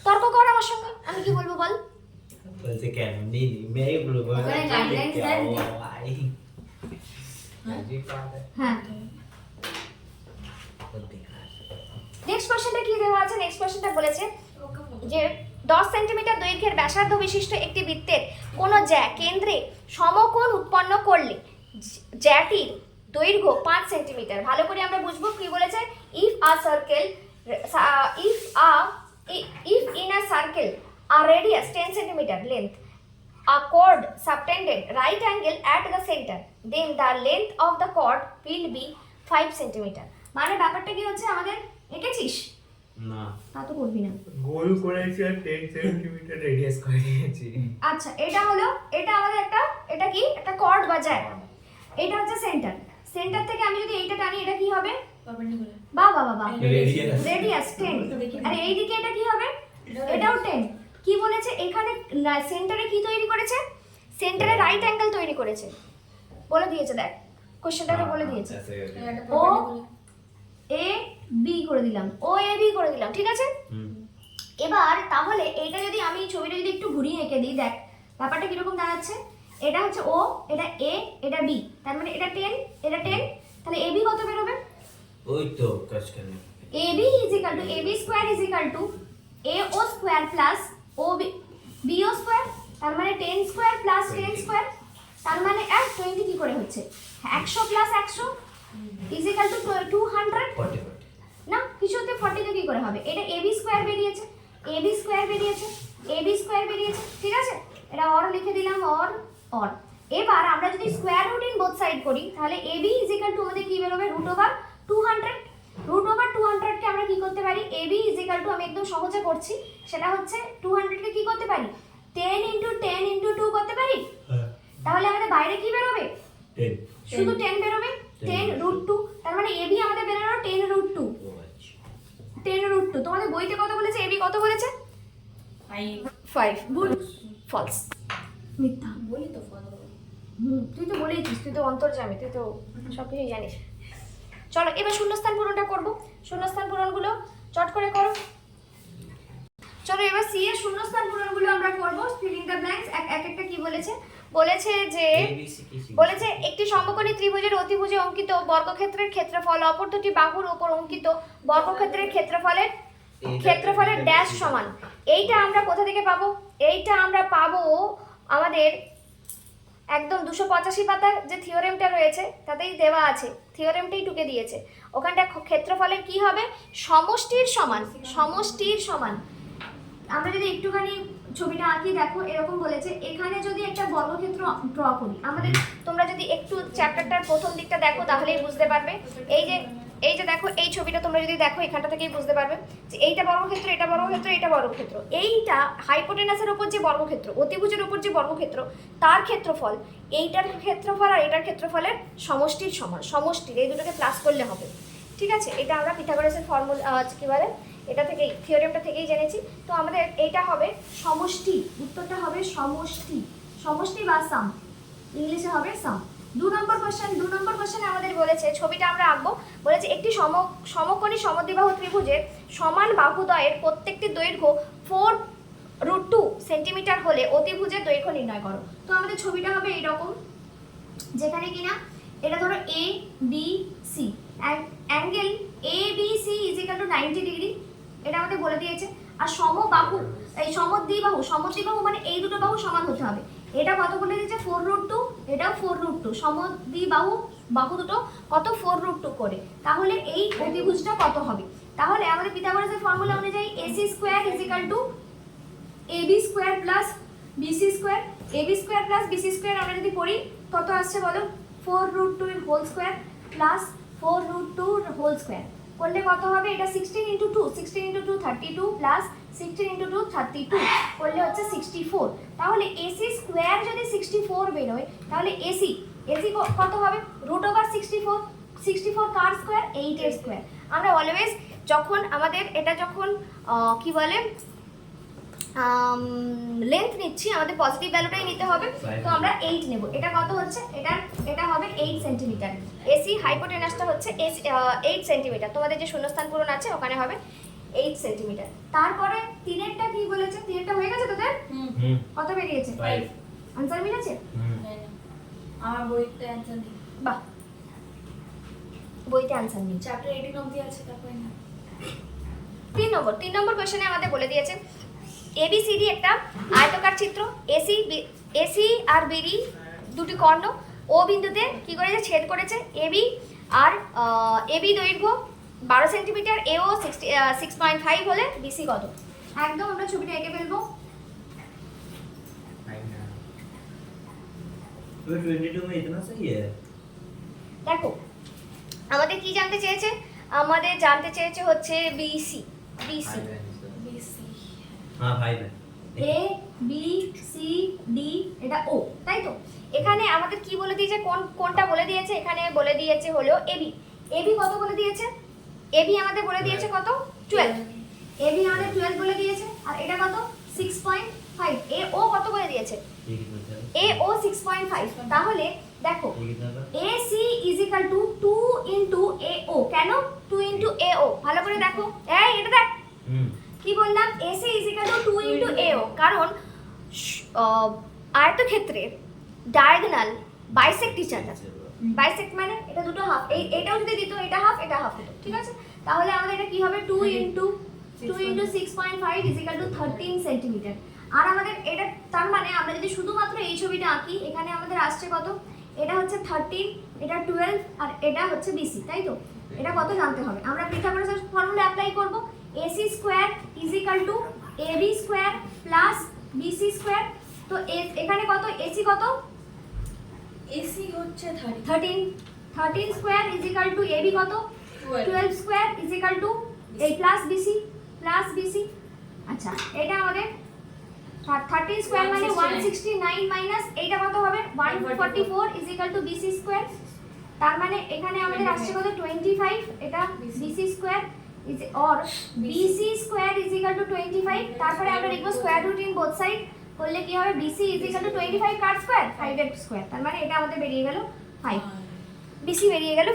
তর্ক কর আমার সঙ্গে, আমি কি বলবো বল। বলছে কেন নি মেয়ে বলবো ওখানে guidelines দেন। जी बात है। হ্যাঁ, নেক্সট কোশ্চেনটা কি দেওয়া আছে, নেক্সট কোশ্চেনটা বলেছে যে 10 সেন্টিমিটার দৈর্ঘ্যের ব্যাসার্ধ বিশিষ্ট একটি বৃত্তের কোন জ্যা কেন্দ্রে সমকোণ উৎপন্ন করলে জ্যাটির দৈর্ঘ্য 5 সেন্টিমিটার। ভালো করে আমরা বুঝবো কি বলেছে, if in a circle a radius 10 centimeter length, a chord subtended right angle at the center, then the length of the chord will be 5 centimeter। মানে ব্যাপারটা কি হচ্ছে, আমাদের এঁকেছিস না তা তো করবি না। গোল করেছি আর 10 সেন্টিমিটার রেডিয়াস করে দিয়েছি। আচ্ছা, এটা হলো, এটা আমাদের একটা, এটা কি একটা কর্ড বা জ্যা, এটা হচ্ছে সেন্টার। সেন্টার থেকে আমি যদি এইটা টানি এটা কি হবে, বাবা বাবা রেডিয়াস 10, আর এইদিকে এটা কি হবে, এটাও 10। কি বলেছে এখানে সেন্টারে কি তৈরি করেছে, সেন্টারে রাইট অ্যাঙ্গেল তৈরি করেছে, বলে দিয়েছে, দেখ কোশ্চেনটাকে বলে দিয়েছে। ও এ বি করে দিলাম, ও এ বি করে দিলাম, ঠিক আছে। এবার তাহলে এইটা যদি আমি ছবিটা যদি একটু ঘুরিয়ে এঁকে দিই, দেখ ব্যাপারটা কিরকম দাঁড়াচ্ছে। এটা হচ্ছে ও, এটা এ, এটা বি, তার মানে এটা 10, এটা 10, তাহলে এ বি কত বেরোবে, ওই তো কাজ কেন A B is equal to A B square is equal to A O square plus O B ও স্কোয়ার, তার মানে 10 স্কোয়ার প্লাস 10 স্কোয়ার, তার মানে 20 কি করে হচ্ছে 100 প্লাস 100 ইজ ইকাল টু 200। 40 না কিছুতে 40 তো কি করে হবে, এটা এ বি স্কোয়ার বেরিয়েছে, এ বি স্কোয়ার বেরিয়েছে, এ বি স্কোয়ার বেরিয়েছে, ঠিক আছে। এটা অর লিখে দিলাম, অর। এবার আমরা যদি square root in both side করি তাহলে A B is equal to আমাদের কি বেরোবে, √200। √200 কে আমরা কি করতে পারি, এ বি ইজ ইকাল টু, আমি একদম সহজে করছি, সেটা হচ্ছে 200 কে কি করতে পারি, 10 × 10 × 2 করতে পারি। তাহলে আমাদের বাইরে কি বেরোবে, 10 শুধু 10 বেরোবে, 10√2, তার মানে এবি আমাদের বেরোলো 10√2, 10√2। তোমাদের বইতে কত বলেছে, এবি কত বলেছে, 5। গুড, ফলস, মিথ্যা। বলি তো ফলো। তুই তো বলেইছিস, তুই তো অন্তর্যামী, তুই তো সব কিছুই জানিস। চলো এবার শূন্যস্থান পূরণটা করব, শূন্যস্থান পূরণগুলো চট করে করো। চলো এবার সি এর শূন্যস্থান পূরণগুলো আমরা করব, ফিলিং দ্য ব্ল্যাঙ্কস। এক একটা কি বলেছে, বলেছে যে বলেছে একটি সমকোণী ত্রিভুজের অতিভুজে অঙ্কিত বর্গক্ষেত্রের ক্ষেত্রফল অপর দুটি বাহুর উপর অঙ্কিত বর্গক্ষেত্রের ক্ষেত্রফলের ড্যাশ সমান। এইটা আমরা কোথা থেকে পাবো, এইটা আমরা পাবো আমাদের একদম 285 পাতার যে থিওরেমটা রয়েছে তাতেই দেওয়া আছে, থিওরেমটাই টুকে দিয়েছে। ওখানটা ক্ষেত্রফলের কি হবে, সমষ্টির সমান, সমষ্টির সমান। আমরা যদি একটুখানি ছবিটা আঁকি, দেখো এরকম বলেছে, এখানে যদি একটা বর্গক্ষেত্র ড্র করি আমাদের, তোমরা যদি একটু চ্যাপ্টারটার প্রথম দিকটা দেখো তাহলেই বুঝতে পারবে। এই যে এই যে দেখো এই ছবিটা তোমরা যদি দেখো এখানটা থেকেই বুঝতে পারবে যে এইটা বর্গক্ষেত্র, এটা বর্গক্ষেত্র, এটা বর্গক্ষেত্র। এইটা হাইপোটেনাসের উপর যে বর্গক্ষেত্র, অতিভুজের উপর যে বর্গক্ষেত্র, তার ক্ষেত্রফল এইটার ক্ষেত্রফল আর এটার ক্ষেত্রফলের সমষ্টির সমান। সমষ্টির এই দুটোকে প্লাস করলে হবে, ঠিক আছে? এটা আমরা পিথাগোরাসের ফর্মুলা কি বলে এটা থেকেই, থিওরেমটা থেকেই জেনেছি। তো আমাদের এইটা হবে সমষ্টি, উত্তরটা হবে সমষ্টি, সমষ্টি বা সাম, ইংলিশে হবে সাম। 2 নম্বর কোশ্চেনে আমাদের বলেছে, ছবিটা আমরা আঁকবো, বলেছে একটি সমকোণী সমদ্বিবাহু ত্রিভুজের সমান বাহুদ্বয়ের প্রত্যেকটি দৈর্ঘ্য 4√2 সেন্টিমিটার হলে অতিভুজের দৈর্ঘ্য নির্ণয় করো। তো আমাদের ছবিটা হবে এইরকম, যেখানে কিনা এটা ধরো A B C, angle A B C is equal to 90 degree, এটা আমাদের বলে দিয়েছে। আর সমবাহু, এই সমদ্বিবাহু মানে এই দুটো বাহু সমান হতে হবে। এটা কত বলে দিয়েছে 4√2, এটাও 4√2, সমদ্বিবাহু বাহু দুটো কত 4√2 করে। তাহলে এই অতিভুজটা কত হবে? তাহলে আমাদের পিথাগোরাসের ফর্মুলা অনুযায়ী AC square is equal two AB square plus BC square. AB square plus BC square আমরা যদি করি কত আসছে বলো? 4√2 এর হোল স্কয়ার প্লাস 4√2 এর হোল স্কয়ার করলে কত হবে? এটা 16 × 2, 16 × 2 32 প্লাস 16 × 2 32 করলে হচ্ছে 64। তাহলে AC স্কয়ার যদি 64 বেরোয়, তাহলে AC কত হবে? √64 কার স্কয়ার? 8 এর স্কয়ার। আমরা অলওয়েজ যখন আমাদের এটা যখন কি বলে লেন্থ নিচ্ছি, আমাদের পজিটিভ ভ্যালুটাই নিতে হবে। তো আমরা 8 নেব। এটা কত হচ্ছে? এটা হবে 8 সেন্টিমিটার। এসি হাইপোটেনাসটা হচ্ছে 8 সেন্টিমিটার। তোমাদের যে শূন্যস্থান পূরণ আছে ওখানে হবে 8 সেন্টিমিটার। তারপরে তিনেরটা কি বলেছে? তিনেরটা হয়ে গেছে তোদের? কত বেরিয়েছে? 5। আনসার মিলেছে? আমার বইতে অ্যানসার নেই। বাহ, বইতে আনসার নেই। চ্যাপ্টার 18 অবধি আছে, তারপরে না। 3 নম্বর কোশ্চেনে আমাদের বলে দিয়েছে ABCD একটা আয়তকার চিত্র, এসি আর বিডি দুটি কর্ণ ও বিন্দুতে কি করেছে? ছেদ করেছে। এবি দৈর্ঘ্য 12 সেন্টিমিটার, এও 6.5 হলে বিসি কত? একদম আমরা ছবিটা এঁকে ফেলবো। तो 22 में इतना सही है। দেখো আমাদের কি জানতে চেয়েছে? আমাদের জানতে চেয়েছে হচ্ছে বিসি। BC हाँ 5 है। এ বি সি ডি, এটা ও, তাই তো? এখানে আমাদের কি বলে দিয়েছে? কোনটা বলে দিয়েছে? এখানে বলে দিয়েছে হলো এবি কত বলে দিয়েছে? এবি আমাদের বলে দিয়েছে কত? 12। এবি আমাদের 12 বলে দিয়েছে। আর এটা কত? 6.5। এ ও কত বলে দিয়েছে? ये कितना था? এ ও 6.5। তাহলে দেখো ये कितना था? AC is equal to 2 into AO। কেন 2 ইনটু AO? ভালো করে দেখো, এই এটা দেখ কি বললাম? AC is equal to 2 into AO, কারণ আয়তক্ষেত্রের diagonal bisect each other. Bisect মানে এটা দুটো হাফ, এটাও যদি দিত এটা হাফ এটা হাফ হতো, ঠিক আছে? তাহলে আমাদের এটা কি হবে? 2 into 6.5 is equal to 13 centimetre. আর আমাদের এটা তার মানে আমরা যদি শুধুমাত্র এই ছবিটা আঁকি, এখানে আমাদের আসছে কত? এটা হচ্ছে 13, এটা 12 আর এটা হচ্ছে BC, তাই তো? এটা কত জানতে হবে? আমরা পিথাগোরাসের ফর্মুলা অ্যাপ্লাই করব। AC square is equal two AB square plus BC square. তো এখানে কত? AC কত? AC হচ্ছে 13 square is equal two AB কত? 12 স্কয়ার ইজ ইকুয়াল টু এই প্লাস BC। আচ্ছা, এটা আমাদের 13 স্কয়ার মানে 169 মাইনাস এইটা কত হবে? 144 is equal to BC square. তার মানে এখানে আমাদের আসছে কত? 25। এটা BC square is or BC square is equal to 25। তারপরে আমরা লিখব square root in both side, করলে কি হবে? BC ইজ ইকুয়াল টু 25 কার স্কয়ার? 5 এর স্কয়ার। তার মানে এটা আমাদের বেরিয়ে গেল 5। BC বেরিয়ে গেল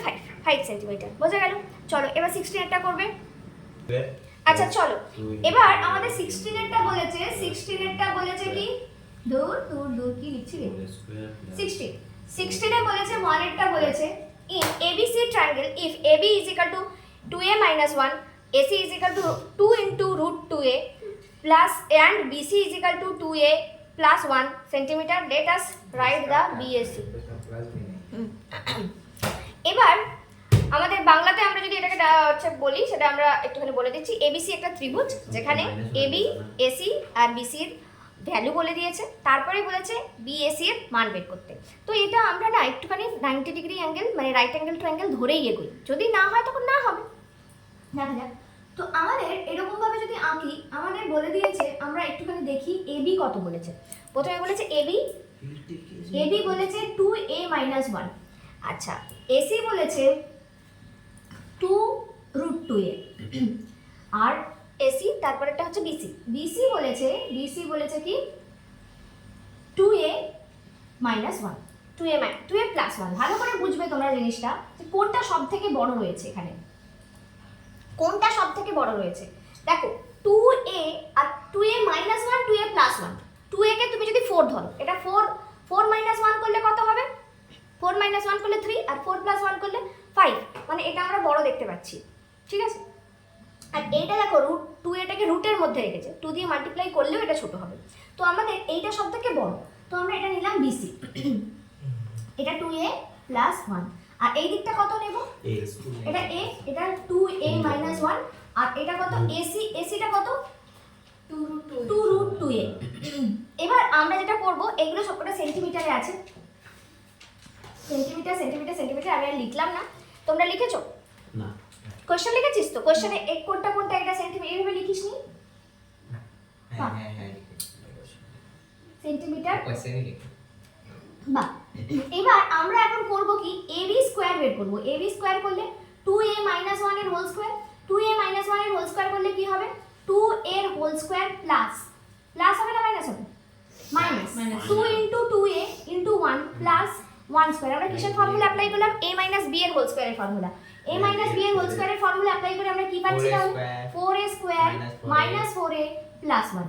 5 সেন্টিমিটার। বোঝা গেল? চলো এবার 16 এরটা করবে। আচ্ছা চলো এবার আমাদের 16 এরটা বলেছে, 16 এরটা বলেছে কি? দূর কি লিখছি রে? 16 এ বলেছে 1 এরটা বলেছে in ABC triangle if AB is equal to 2A minus 1, AC is equal to 2 into root 2A plus and BC is equal to 2A plus 1 centimeter. Let us write the BAC. এবার আমাদের বাংলাতে আমরা যদি এটাকে হচ্ছে বলি, সেটা আমরা একটুখানি বলে দিচ্ছি। ABC একটা ত্রিভুজ যেখানে AB, AC আর BC এর ভ্যালু বলে দিয়েছে, তারপরে বলেছে বিএসি এর মান বের করতে। তো এটা আমরা না একটুখানি 90 ডিগ্রি অ্যাঙ্গেল মানে রাইট অ্যাঙ্গেল ট্রায়াঙ্গেল ধরেই এগোই, যদি না হয় তখন না হবে। দেখা যাক। তো আমাদের এরকমভাবে যদি আঁকি, আমাদের বলে দিয়েছে, আমরা একটুখানি দেখি এবি কত বলেছে। প্রথমে বলেছে এবি বলেছে 2a - 1। আচ্ছা, এসি বলেছে 2√2a, আর এসি তারপরেরটা হচ্ছে বিসি। বিসি বলেছে কি 2a - 1, 2a + 1। ভালো করে বুঝবে তোমরা জিনিসটা, যে কোনটা সব থেকে বড় রয়েছে এখানে, কোনটা সব থেকে বড় রয়েছে। দেখো 2a আর 2a - 1, 2a + 1। 2a কে তুমি যদি 4 ধরো, এটা 4 - 1 করলে কত হবে? 4 - 1 করলে 3, আর 4 + 1 করলে 5। মানে এটা আমরা বড় দেখতে পাচ্ছি, ঠিক আছে। আর এইটা দেখো √2a টাকে রুটের মধ্যে রেখেছে, 2 দিয়ে মাল্টিপ্লাই করলেও এটা ছোট হবে। তো আমাদের এইটা সব থেকে বড়, তো আমরা এটা নিলাম বিসি। এটা 2a + 1, আর এই দিকটা কত নেব? এটা a, এটা 2a - 1, আর এটা কত? এসি, এসিটা কত? 2√2a। এবার আমরা যেটা করব, এগুলো সবকটা সেন্টিমিটারে আছে, সেন্টিমিটার। আমি আর লিখলাম না, তোমরা লিখেছো? না। কোশ্চেন লিখেছিস তো? কোশ্চেনে এক কোনটা এটা সেন্টিমিটার এইভাবে লিখিস নি? হ্যাঁ সেন্টিমিটার। কোশ্চেনই লিখি। বাহ। এবার আমরা এখন করব কি, এবি স্কয়ার বের করব। এবি স্কয়ার করলে 2a - 1 এর হোল স্কয়ার, 2a - 1 এর হোল স্কয়ার করলে কি হবে? 2 এর হোল স্কয়ার প্লাস হবে না মাইনাস হবে? মাইনাস। 2 * 2a * 1 + 1 square. আমরা কিসের ফর্মুলা অ্যাপ্লাই করলাম? a - b এর হোল স্কয়ারের ফর্মুলা। a - b এর হোল স্কয়ারের ফর্মুলা অ্যাপ্লাই করে আমরা কি পাচ্ছি তাহলে? 4a square - 4a + 1।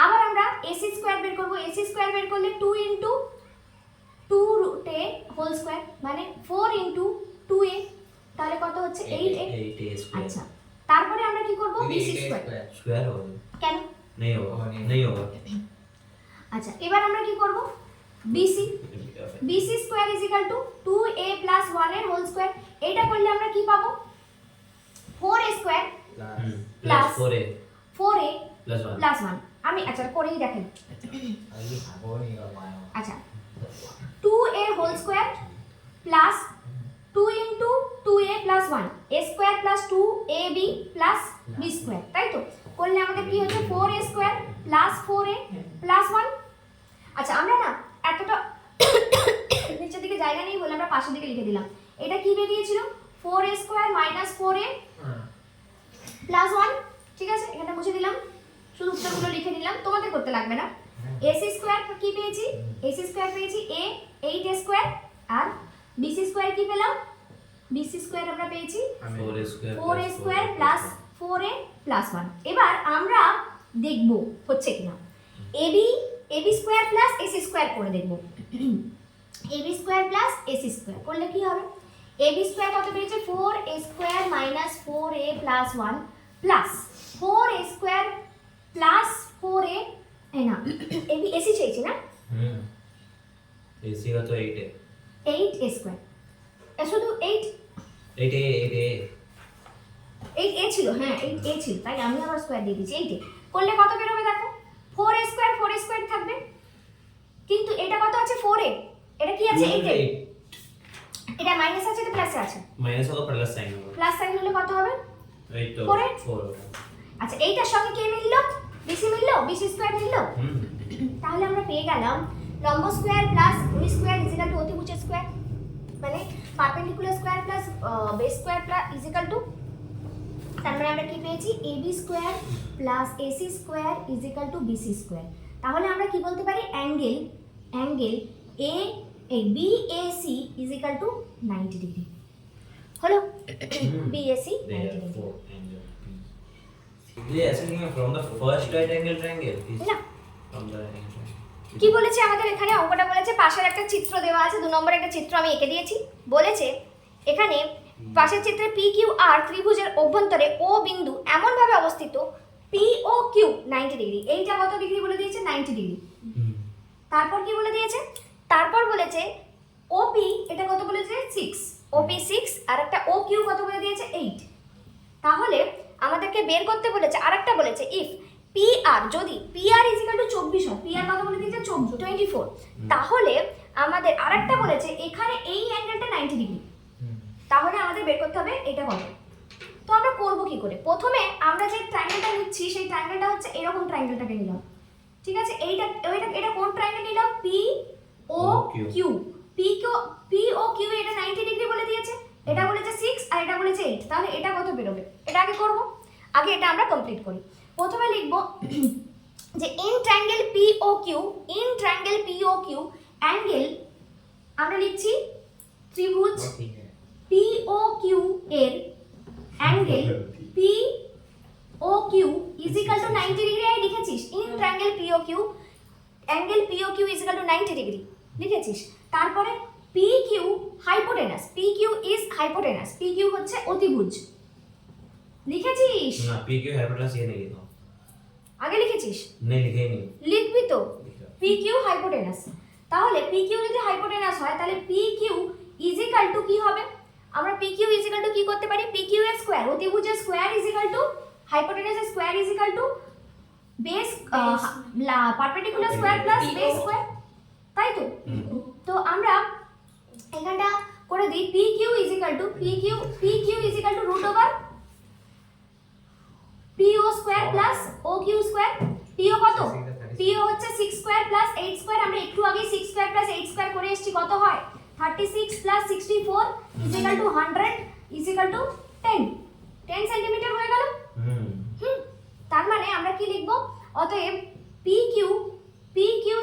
আবার আমরা ac স্কয়ার বের করব। ac স্কয়ার বের করলে 2 * 2a হোল স্কয়ার, মানে 4 * 2a, তাহলে কত হচ্ছে? 8a। আচ্ছা, তারপরে আমরা কি করব? bc square. स्क्वायर होगा? কেন? नहीं होगा। আচ্ছা, এবার আমরা কি করব? bc স্কয়ার = 2a + 1 এর হোল স্কয়ার। এটা করলে আমরা কি পাবো? 4a square plus 4a + 1। আমি আচ্ছা করেই দেখেন। আচ্ছা, 2a whole square plus 2 * 2a + 1, a square plus 2ab plus b square, তাই তো? করলে আমাদের কি হচ্ছে? 4a square plus 4a plus 1। আচ্ছা, আমরা না এতটা নিচের দিকে জায়গা নেই বলে আমরা পাশের দিকে লিখে দিলাম। এটা কি বেরিয়েছিল? 4a square minus 4a plus 1, ঠিক আছে? এখানে মুছে দিলাম, শুধু উত্তরগুলো লিখে দিলাম, তোমাদের করতে লাগবে না। ac স্কয়ার কি পেয়েছি? ac স্কয়ার পেয়েছি a 8a স্কয়ার, আর bc স্কয়ার কি পেলাম? bc স্কয়ার আমরা পেয়েছি 4a square plus 4a plus 1। এবার আমরা দেখব হচ্ছে কিনা। ab square plus ac square করে দেখব। ab square plus ac square করলে কি হবে? ab স্কয়ার কত পেয়েছে? 4a square minus 4a plus 1 plus 4a square plus 4a, এই না ab ac চেয়েছি না? एसी का तो 8 है। 8a স্কয়ার, শুধু 8a ছিল, হ্যাঁ 8a ছিল, তাই আমি আবার স্কয়ার দিয়ে দিয়েছি। 8a করলে কত বের হবে দেখো? 4a স্কয়ার থাকবে, কিন্তু এটা কত আছে? 4a, এটা কি আছে? 8a। এটা মাইনাস আছে, এটা প্লাস আছে, माइनस होगा प्लस साइन होगा। প্লাস সাইন হলে কত হবে? 8 तो 4 4 আচ্ছা, এইটার সঙ্গে কে মিললো? বিসি মিললো, বিসি স্কয়ার মিললো। তাহলে আমরা পেয়ে গেলাম লম্ব স্কয়ার প্লাস ভূমি স্কয়ার = অতিভুজ স্কয়ার, মানে perpendicular square plus base square = তার মানে আমরা কি পেয়েছি? ab square plus ac square = bc square. তাহলে আমরা কি বলতে পারি? অ্যাঙ্গেল a BAC = 90 ডিগ্রি হলো। BAC 90 degree. ये ऐसे नहीं है from the first right angle triangle না, फ्रॉम द राइट एंगल। কি বলেছে আমাদের এখানে? অঙ্কটা বলেছে পাশের একটা চিত্র দেওয়া আছে, 2 নম্বরে একটা চিত্র আমি এঁকে দিয়েছি। বলেছে এখানে পাশের চিত্রে PQR ত্রিভুজের অভ্যন্তরে O বিন্দু এমন ভাবে অবস্থিত POQ 90 ডিগ্রি। এইটা কত ডিগ্রি বলে দিয়েছে? 90 ডিগ্রি। তারপর কি বলে দিয়েছে? তারপর বলেছে OP এটা কত বলেছে? 6, OP 6, আর একটা OQ কত বলে দিয়েছে? 8। তাহলে আমাদেরকে বের করতে বলেছে, আরেকটা বলেছে ইফ PR যদি PR ইজ ইকুয়াল টু 24 হয়, PR কত বলে দিয়েছে 24, তাহলে আমাদের আরেকটা বলেছে এখানে এই অ্যাঙ্গেলটা 90 ডিগ্রি, তাহলে আমাদের বের করতে হবে এটা কত। তো আমরা করব কি করে? প্রথমে আমরা যে ট্রায়াঙ্গেলটা নিচ্ছি সেই ট্রায়াঙ্গেলটা হচ্ছে এরকম ট্রায়াঙ্গেলটাকে নিলাম, ঠিক আছে? এটা কোন ট্রায়াঙ্গেল নিলাম? POQ। POQ এটা 90 ডিগ্রি বলে দিয়েছে, এটা বলেছে 6 আর এটা বলেছে 8, তাহলে এটা কত বেরোবে? এটা আগে করব, আগে এটা আমরা কমপ্লিট করি। প্রথমে লিখব যে ইন ট্রায়াঙ্গেল POQ অ্যাঙ্গেল আমরা লিখছি ত্রিভুজ POQ এর angle POQ is equal to 90 degree. আই লিখেছিস in triangle POQ angle POQ is equal to 90 degree লিখেছিস। তারপরে PQ hypotenuse, PQ is hypotenuse, PQ হচ্ছে অতিভুজ লিখেছিস? না, PQ हाइपोटेनस ये नहीं लिखा। আগে লিখেছিস? नहीं लिखे ही नहीं। লিখবি তো लिखा। PQ hypotenuse. তাহলে PQ যদি হাইপোটেনাস হয় তাহলে PQ ইজ ইকুয়াল টু কি হবে? আমরা PQ ইজ ইকুয়াল টু কি করতে পারি? PQ এর স্কয়ার, অতিভুজের স্কয়ার ইজ ইকুয়াল টু হাইপোটেনাসের square is equal to base perpendicular square plus base square, তাই তো? তো আমরা এখানটা করে দিই PQ is equal to root over PO square plus OQ square. PO কত? PO হচ্ছে 6 স্কয়ার প্লাস 8 স্কয়ার, আমরা একটু আগে 6 স্কয়ার প্লাস 8 স্কয়ার করে এসেছি, কত হয়? 36 plus 64 is equal two 100 is equal two 10 centimetre হয়ে গেল। তার মানে আমরা কি লিখব? অতএব PQ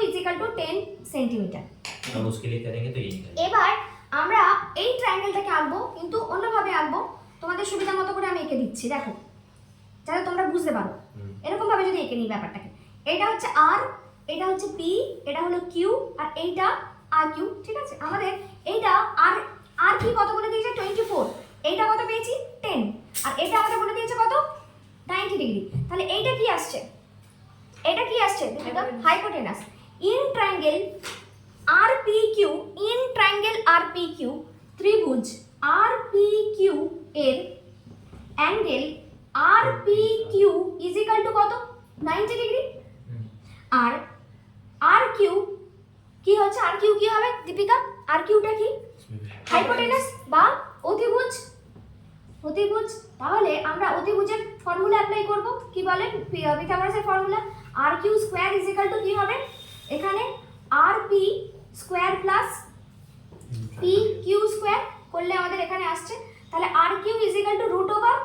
is equal two 10 centimetre. अब उसके लिए करेंगे तो ये निकलेगा। এবার আমরা এই ট্রায়াঙ্গেলটাকে আঁকবো, কিন্তু অন্যভাবে আঁকবো, তোমাদের সুবিধা মতো করে আমি এঁকে দিচ্ছি, দেখো যাতে তোমরা বুঝতে পারো। এরকম ভাবে যদি এঁকে নিই ব্যাপারটাকে, এটা হচ্ছে R, এটা হচ্ছে P, এটা হলো Q আর এইটা RQ, ঠিক আছে? আমাদের এইটা আর কি কত বলে দিয়েছে? 24, এইটা কত পেয়েছি? 10, আর এটা আমাদের বলে দিয়েছে কত? 90 ডিগ্রি। তাহলে এইটা কি আসছে? এটা কি আসছে? দেখো হাইপোটেনাস। ইন ট্রায়াঙ্গেল RPQ ত্রিভুজ RPQ এর angle RPQ is equal two কত? 90 ডিগ্রি। আর RQ কি হচ্ছে? RQ কি হবে দীপিকা? RQটা কি? হাইপোটেনাস বা অতিভুজ। তাহলে আমরা অতিভুজের ফর্মুলা অ্যাপ্লাই করব। কি বলে পিথাগোরাসের formula? RQ square is equal to কি হবে? এখানে RP square plus PQ square করলে আমাদের এখানে আসছে, তাহলে RQ is equal to root over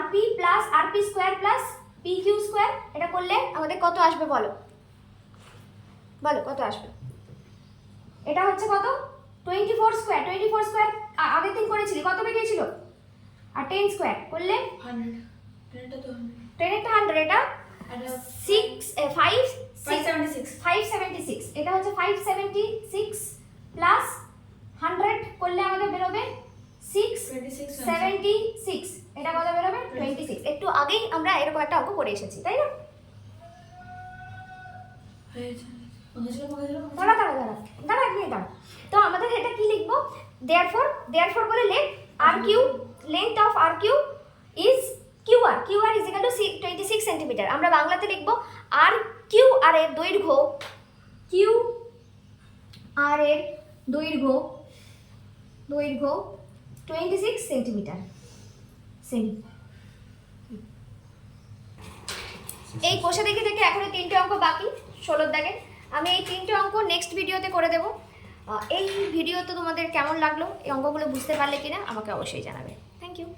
RP plus RP square plus PQ square. এটা করলে আমাদের কত আসবে বলো কত আসবে? এটা হচ্ছে কত? 24 স্কয়ার আগের দিন করেছিলি, কত বেরিয়েছিল? আর 10 স্কয়ার করলে 100, এটা তো 10 একটা 100, এটা 576, এটা হচ্ছে 576 প্লাস 100 করলে আমাদের বেরোবে 676, এটা কত বেরোবে? 26। একটু আগেই আমরা এরকম একটা অঙ্ক করে এসেছি, তাই না? দাঁড়া এক মিনিট দাঁড়া। তো আমাদের এটা কি লিখবো? দেয়ারফর বলে RQ length of RQ is QR is equal two 26 centimetre. আমরা বাংলাতে লিখবো QR এর দৈর্ঘ্য QR এর দৈর্ঘ্য 26 সেন্টিমিটার। এই কোষে দেখে এখন 3টে অঙ্ক বাকি 16 দাগে। আমি এই 3টে অঙ্ক নেক্সট ভিডিওতে করে দেবো। এই ভিডিও তো তোমাদের কেমন লাগলো, এই অঙ্কগুলো বুঝতে পারলে কিনা আমাকে অবশ্যই জানাবে। Thank you.